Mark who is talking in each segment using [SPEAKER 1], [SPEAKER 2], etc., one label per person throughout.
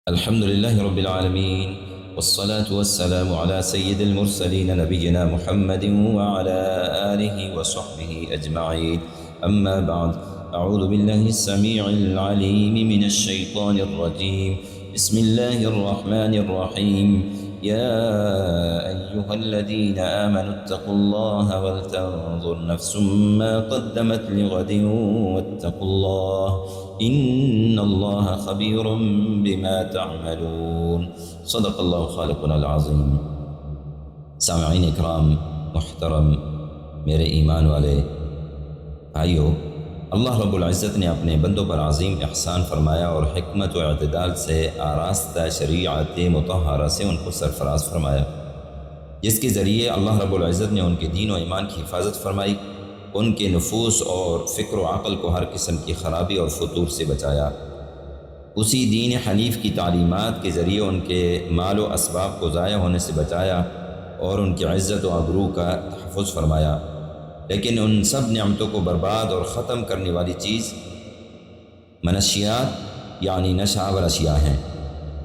[SPEAKER 1] الحمد لله رب العالمين، والصلاة والسلام على سيد المرسلين نبينا محمد وعلى آله وصحبه أجمعين. أما بعد، أعوذ بالله السميع العليم من الشيطان الرجيم. بسم الله الرحمن الرحيم. يا أيها الذين آمنوا اتقوا الله ولتنظر نفس ما قدمت لغد واتقوا الله إن الله خبير بما تعملون. صدق اللہ خالقنا العظیم. سامعین اکرام محترم، میرے ایمان والے بھائیو، اللہ رب العزت نے اپنے بندوں پر عظیم احسان فرمایا اور حکمت و اعتدال سے آراستہ شریعت مطہرہ سے ان کو سرفراز فرمایا، جس کے ذریعے اللہ رب العزت نے ان کے دین و ایمان کی حفاظت فرمائی، ان کے نفوس اور فکر و عقل کو ہر قسم کی خرابی اور فتور سے بچایا، اسی دین حنیف کی تعلیمات کے ذریعے ان کے مال و اسباب کو ضائع ہونے سے بچایا اور ان کی عزت و آبرو کا تحفظ فرمایا۔ لیکن ان سب نعمتوں کو برباد اور ختم کرنے والی چیز منشیات یعنی نشہ آور اشیاء ہیں،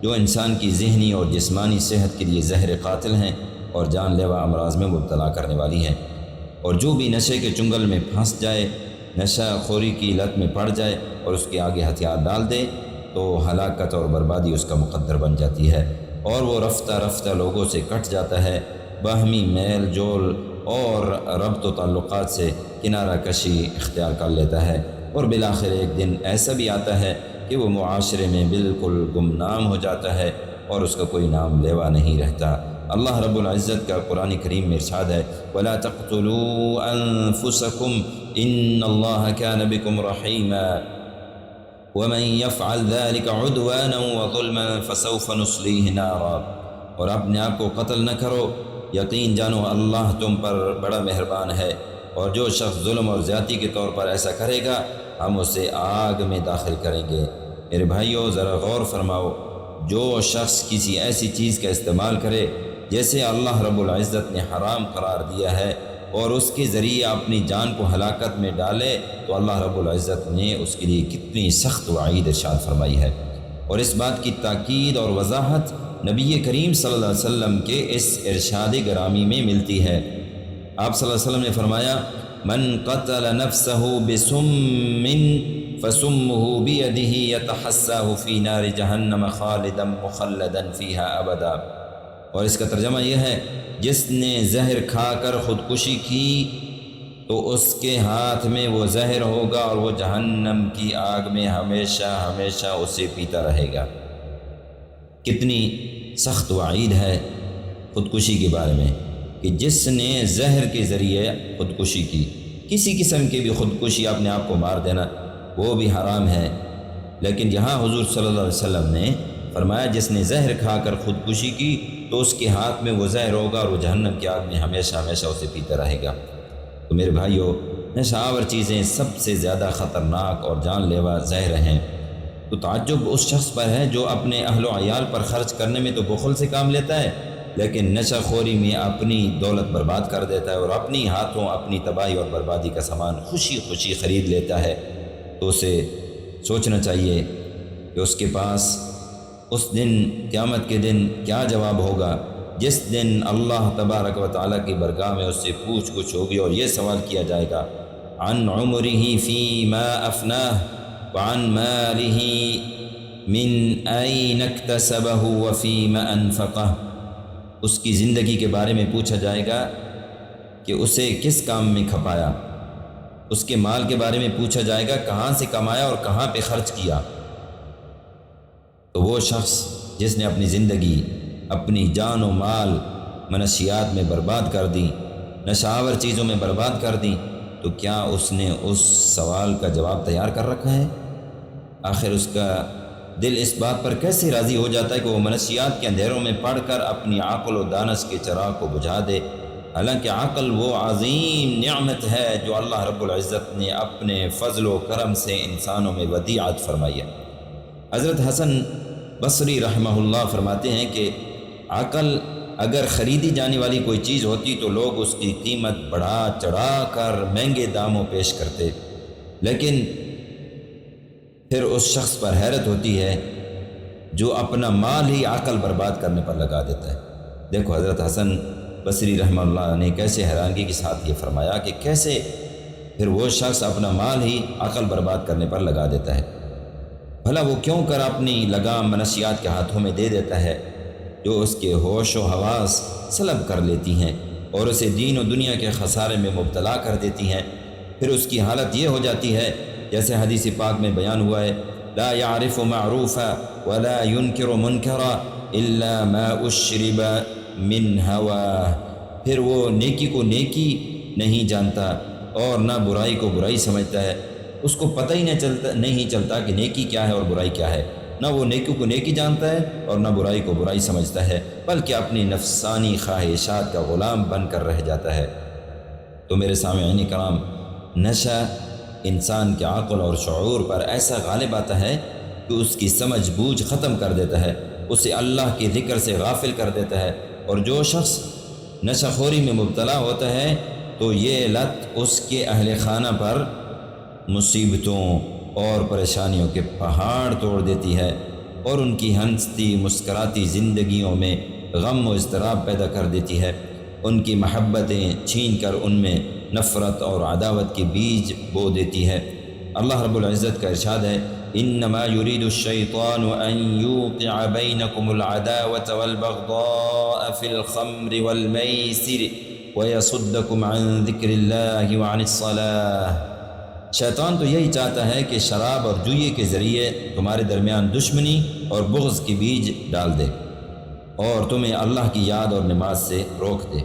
[SPEAKER 1] جو انسان کی ذہنی اور جسمانی صحت کے لیے زہر قاتل ہیں اور جان لیوا امراض میں مبتلا کرنے والی ہیں، اور جو بھی نشے کے چنگل میں پھنس جائے، نشہ خوری کی لت میں پڑ جائے اور اس کے آگے ہتھیار ڈال دے تو ہلاکت اور بربادی اس کا مقدر بن جاتی ہے، اور وہ رفتہ رفتہ لوگوں سے کٹ جاتا ہے، باہمی میل جول اور ربط و تعلقات سے کنارہ کشی اختیار کر لیتا ہے، اور بالآخر ایک دن ایسا بھی آتا ہے کہ وہ معاشرے میں بالکل گمنام ہو جاتا ہے اور اس کا کوئی نام لیوا نہیں رہتا۔ اللہ رب العزت کا قرآن کریم میں ارشاد ہے، وَلَا تَقْتُلُوا أَنفُسَكُمْ إِنَّ اللَّهَ كَانَ بِكُمْ رَحِيمًا وَمَنْ يَفْعَلْ ذَلِكَ عُدْوَانًا وَظُلْمًا فَسَوْفَ نُصْلِيهِ نَارًا۔ اور اپنے آپ کو قتل نہ کرو، یقین جانو اللہ تم پر بڑا مہربان ہے، اور جو شخص ظلم اور زیادتی کے طور پر ایسا کرے گا ہم اسے آگ میں داخل کریں گے۔ میرے بھائیو، ذرا غور فرماؤ، جو شخص کسی ایسی چیز کا استعمال کرے جیسے اللہ رب العزت نے حرام قرار دیا ہے اور اس کے ذریعے اپنی جان کو ہلاکت میں ڈالے، تو اللہ رب العزت نے اس کے لیے کتنی سخت وعید ارشاد فرمائی ہے۔ اور اس بات کی تاکید اور وضاحت نبی کریم صلی اللہ علیہ وسلم کے اس ارشاد گرامی میں ملتی ہے۔ آپ صلی اللہ علیہ وسلم نے فرمایا، من قتل نفسه بسم فسمه بيده يتحساه في نار جہنم خالدا مخلدا فيها ابدا۔ اور اس کا ترجمہ یہ ہے، جس نے زہر کھا کر خودکشی کی تو اس کے ہاتھ میں وہ زہر ہوگا اور وہ جہنم کی آگ میں ہمیشہ ہمیشہ اسے پیتا رہے گا۔ کتنی سخت وعید ہے خودکشی کے بارے میں کہ جس نے زہر کے ذریعے خودکشی کی، کسی قسم کی بھی خودکشی اپنے آپ کو مار دینا وہ بھی حرام ہے، لیکن یہاں حضور صلی اللہ علیہ وسلم نے فرمایا جس نے زہر کھا کر خودکشی کی تو اس کے ہاتھ میں وہ زہر ہوگا اور وہ جہنم کی آگ میں ہمیشہ ہمیشہ اسے پیتا رہے گا۔ تو میرے بھائیو، نشہ آور چیزیں سب سے زیادہ خطرناک اور جان لیوا زہر ہیں۔ تو تعجب اس شخص پر ہے جو اپنے اہل و عیال پر خرچ کرنے میں تو بخل سے کام لیتا ہے، لیکن نشہ خوری میں اپنی دولت برباد کر دیتا ہے اور اپنی ہاتھوں اپنی تباہی اور بربادی کا سامان خوشی خوشی خرید لیتا ہے۔ تو اسے سوچنا چاہیے کہ اس کے پاس اس دن قیامت کے دن کیا جواب ہوگا، جس دن اللہ تبارک و تعالیٰ کی برگاہ میں اس سے پوچھ گچھ ہوگی اور یہ سوال کیا جائے گا، عن عمرہ فیما افناہ وعن مالہ من این اکتسبہ وفیما انفقہ۔ اس کی زندگی کے بارے میں پوچھا جائے گا کہ اسے کس کام میں کھپایا، اس کے مال کے بارے میں پوچھا جائے گا کہاں سے کمایا اور کہاں پہ خرچ کیا۔ تو وہ شخص جس نے اپنی زندگی، اپنی جان و مال منشیات میں برباد کر دی، نشہ آور چیزوں میں برباد کر دی، تو کیا اس نے اس سوال کا جواب تیار کر رکھا ہے؟ آخر اس کا دل اس بات پر کیسے راضی ہو جاتا ہے کہ وہ منشیات کے اندھیروں میں پڑھ کر اپنی عقل و دانش کے چراغ کو بجھا دے، حالانکہ عقل وہ عظیم نعمت ہے جو اللہ رب العزت نے اپنے فضل و کرم سے انسانوں میں ودیعت فرمائی ہے۔ حضرت حسن بصری رحمہ اللہ فرماتے ہیں کہ عقل اگر خریدی جانے والی کوئی چیز ہوتی تو لوگ اس کی قیمت بڑھا چڑھا کر مہنگے داموں پیش کرتے، لیکن پھر اس شخص پر حیرت ہوتی ہے جو اپنا مال ہی عقل برباد کرنے پر لگا دیتا ہے۔ دیکھو حضرت حسن بصری رحمہ اللہ نے کیسے حیرانگی کے ساتھ یہ فرمایا کہ کیسے پھر وہ شخص اپنا مال ہی عقل برباد کرنے پر لگا دیتا ہے، بھلا وہ کیوں کر اپنی لگام منشیات کے ہاتھوں میں دے دیتا ہے جو اس کے ہوش و حواس سلب کر لیتی ہیں اور اسے دین و دنیا کے خسارے میں مبتلا کر دیتی ہیں۔ پھر اس کی حالت یہ ہو جاتی ہے جیسے حدیث پاک میں بیان ہوا ہے، لا يعرف معروفا ولا ينکر منکرا الا ما اشرب من ہوا۔ پھر وہ نیکی کو نیکی نہیں جانتا اور نہ برائی کو برائی سمجھتا ہے، اس کو پتہ ہی نہیں چلتا کہ نیکی کیا ہے اور برائی کیا ہے، نہ وہ نیکی کو نیکی جانتا ہے اور نہ برائی کو برائی سمجھتا ہے، بلکہ اپنی نفسانی خواہشات کا غلام بن کر رہ جاتا ہے۔ تو میرے سامعین کرام، نشہ انسان کے عقل اور شعور پر ایسا غالب آتا ہے کہ اس کی سمجھ بوجھ ختم کر دیتا ہے، اسے اللہ کے ذکر سے غافل کر دیتا ہے، اور جو شخص نشہ خوری میں مبتلا ہوتا ہے تو یہ لت اس کے اہل خانہ پر مصیبتوں اور پریشانیوں کے پہاڑ توڑ دیتی ہے اور ان کی ہنستی مسکراتی زندگیوں میں غم و اضطراب پیدا کر دیتی ہے، ان کی محبتیں چھین کر ان میں نفرت اور عداوت کے بیج بو دیتی ہے۔ اللہ رب العزت کا ارشاد ہے، انما يريد الشيطان ان يوقع بينكم العداوة والبغضاء في الخمر والميسر ويصدكم عن ذكر الله وعن الصلاة۔ شیطان تو یہی چاہتا ہے کہ شراب اور جوئے کے ذریعے تمہارے درمیان دشمنی اور بغض کی بیج ڈال دے اور تمہیں اللہ کی یاد اور نماز سے روک دے۔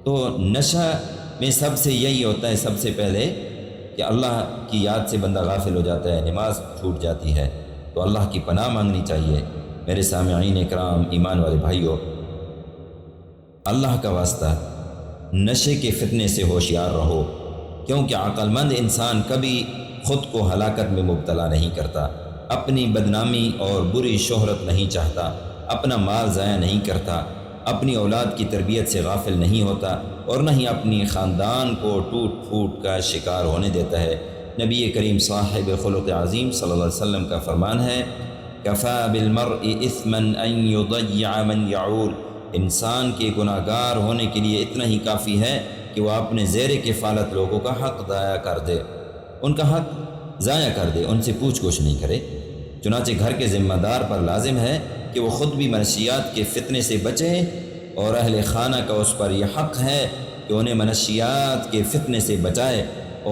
[SPEAKER 1] تو نشہ میں سب سے یہی ہوتا ہے، سب سے پہلے کہ اللہ کی یاد سے بندہ غافل ہو جاتا ہے، نماز چھوٹ جاتی ہے، تو اللہ کی پناہ مانگنی چاہیے۔ میرے سامعین اکرام، ایمان والے بھائیوں، اللہ کا واسطہ نشے کے فتنے سے ہوشیار رہو، کیونکہ عقل مند انسان کبھی خود کو ہلاکت میں مبتلا نہیں کرتا، اپنی بدنامی اور بری شہرت نہیں چاہتا، اپنا مال ضائع نہیں کرتا، اپنی اولاد کی تربیت سے غافل نہیں ہوتا اور نہ ہی اپنی خاندان کو ٹوٹ پھوٹ کا شکار ہونے دیتا ہے۔ نبی کریم صاحب خلق عظیم صلی اللہ علیہ وسلم کا فرمان ہے، کفا بالمرء اثما ان یضیع من یعول۔ انسان کے گناہ گار ہونے کے لیے اتنا ہی کافی ہے کہ وہ اپنے زیر کفالت لوگوں کا حق ضائع کر دے، ان کا حق ضائع کر دے، ان سے پوچھ گچھ نہیں کرے۔ چنانچہ گھر کے ذمہ دار پر لازم ہے کہ وہ خود بھی منشیات کے فتنے سے بچے، اور اہل خانہ کا اس پر یہ حق ہے کہ انہیں منشیات کے فتنے سے بچائے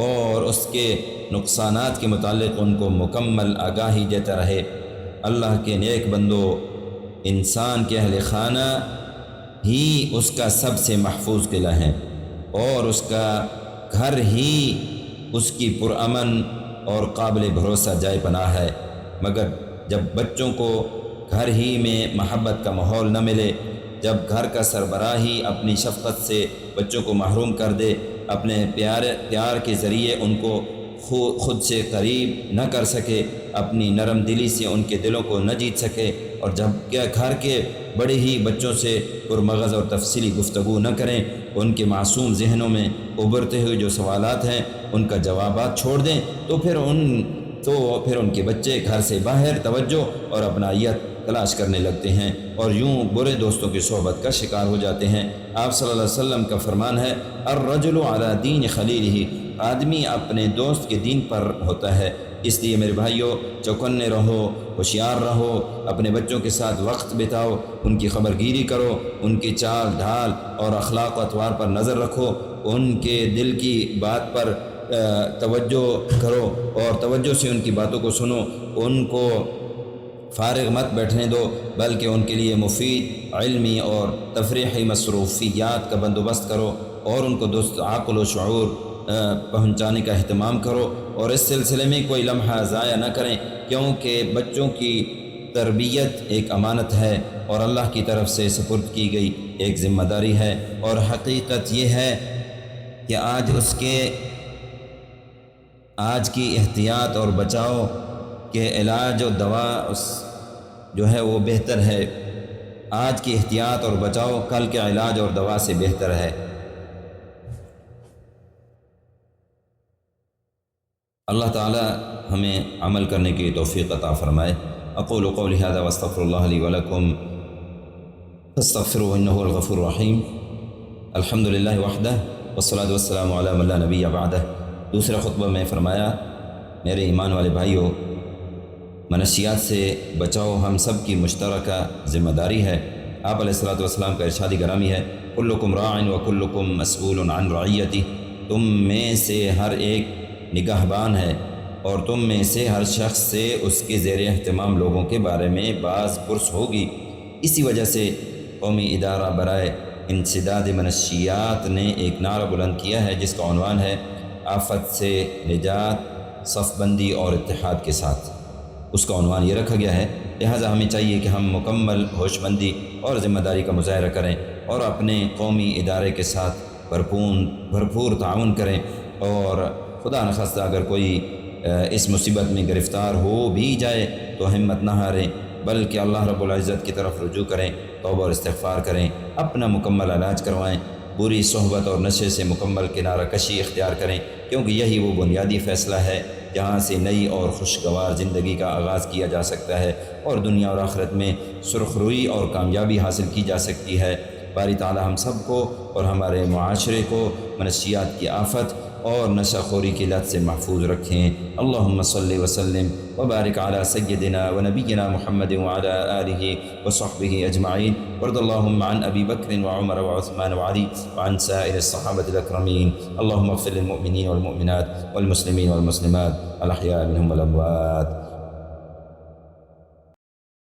[SPEAKER 1] اور اس کے نقصانات کے متعلق ان کو مکمل آگاہی دیتا رہے۔ اللہ کے نیک بندو، انسان کے اہل خانہ ہی اس کا سب سے محفوظ قلعہ ہیں اور اس کا گھر ہی اس کی پرامن اور قابل بھروسہ جائے پناہ ہے، مگر جب بچوں کو گھر ہی میں محبت کا ماحول نہ ملے، جب گھر کا سربراہ ہی اپنی شفقت سے بچوں کو محروم کر دے، اپنے پیار کے ذریعے ان کو خود سے قریب نہ کر سکے، اپنی نرم دلی سے ان کے دلوں کو نہ جیت سکے، اور جب کہ گھر کے بڑے ہی بچوں سے پرمغز اور تفصیلی گفتگو نہ کریں، ان کے معصوم ذہنوں میں ابھرتے ہوئے جو سوالات ہیں ان کا جوابات چھوڑ دیں، تو پھر ان کے بچے گھر سے باہر توجہ اور اپنائیت تلاش کرنے لگتے ہیں اور یوں برے دوستوں کی صحبت کا شکار ہو جاتے ہیں۔ آپ صلی اللہ علیہ وسلم کا فرمان ہے، الرجل علی دین خلیلہ، آدمی اپنے دوست کے دین پر ہوتا ہے۔ اس لیے میرے بھائیوں، چوکنے رہو، ہوشیار رہو، اپنے بچوں کے ساتھ وقت بتاؤ، ان کی خبر گیری کرو، ان کی چال ڈھال اور اخلاق و اطوار پر نظر رکھو، ان کے دل کی بات پر توجہ کرو اور توجہ سے ان کی باتوں کو سنو، ان کو فارغ مت بیٹھنے دو، بلکہ ان کے لیے مفید علمی اور تفریحی مصروفیات کا بندوبست کرو اور ان کو درست عقل و شعور پہنچانے کا اہتمام کرو، اور اس سلسلے میں کوئی لمحہ ضائع نہ کریں، کیونکہ بچوں کی تربیت ایک امانت ہے اور اللہ کی طرف سے سپرد کی گئی ایک ذمہ داری ہے، اور حقیقت یہ ہے کہ آج کی احتیاط اور بچاؤ کہ علاج و دوا جو ہے وہ بہتر ہے، آج کی احتیاط اور بچاؤ کل کے علاج اور دوا سے بہتر ہے۔ اللہ تعالی ہمیں عمل کرنے کی توفیق عطا فرمائے۔ اقول قولی ھذا واستغفر اللہ لی ولکم فاستغفروہ انہ هو الغفور الرحیم۔ الحمد للہ وحدہ والصلاۃ والسلام علی من لا نبی بعدہ۔ دوسرا خطبہ میں فرمایا، میرے ایمان والے بھائیوں، منشیات سے بچاؤ ہم سب کی مشترکہ ذمہ داری ہے۔ آپ علیہ الصلوۃ والسلام کا ارشاد گرامی ہے، کلکم راع وکلکم مسئول عن رعیتہ، تم میں سے ہر ایک نگہبان ہے اور تم میں سے ہر شخص سے اس کے زیر اہتمام لوگوں کے بارے میں باز پرس ہوگی۔ اسی وجہ سے قومی ادارہ برائے انسداد منشیات نے ایک نعرہ بلند کیا ہے جس کا عنوان ہے آفت سے نجات، صف بندی اور اتحاد کے ساتھ۔ اس کا عنوان یہ رکھا گیا ہے، لہٰذا ہمیں چاہیے کہ ہم مکمل ہوش مندی اور ذمہ داری کا مظاہرہ کریں اور اپنے قومی ادارے کے ساتھ بھرپور تعاون کریں، اور خدا نخواستہ اگر کوئی اس مصیبت میں گرفتار ہو بھی جائے تو ہمت نہ ہاریں، بلکہ اللہ رب العزت کی طرف رجوع کریں، توبہ اور استغفار کریں، اپنا مکمل علاج کروائیں، بری صحبت اور نشے سے مکمل کنارہ کشی اختیار کریں، کیونکہ یہی وہ بنیادی فیصلہ ہے جہاں سے نئی اور خوشگوار زندگی کا آغاز کیا جا سکتا ہے اور دنیا اور آخرت میں سرخ روئی اور کامیابی حاصل کی جا سکتی ہے۔ باری تعالی ہم سب کو اور ہمارے معاشرے کو منشیات کی آفت اور نشہ خوری کی لت سے محفوظ رکھیں۔ اللہم صلی وسلم وبارک علی سیدنا ونبینا محمد وعلی آلہ وصحبہ اجمعین، وارض اللہم عن ابی بکر وعمر وعثمان وعلی وعن سائر الصحابة الاکرمین۔ اللہم اغفر للمؤمنین والمؤمنات والمسلمین والمسلمات الاحیاء منہم والاموات۔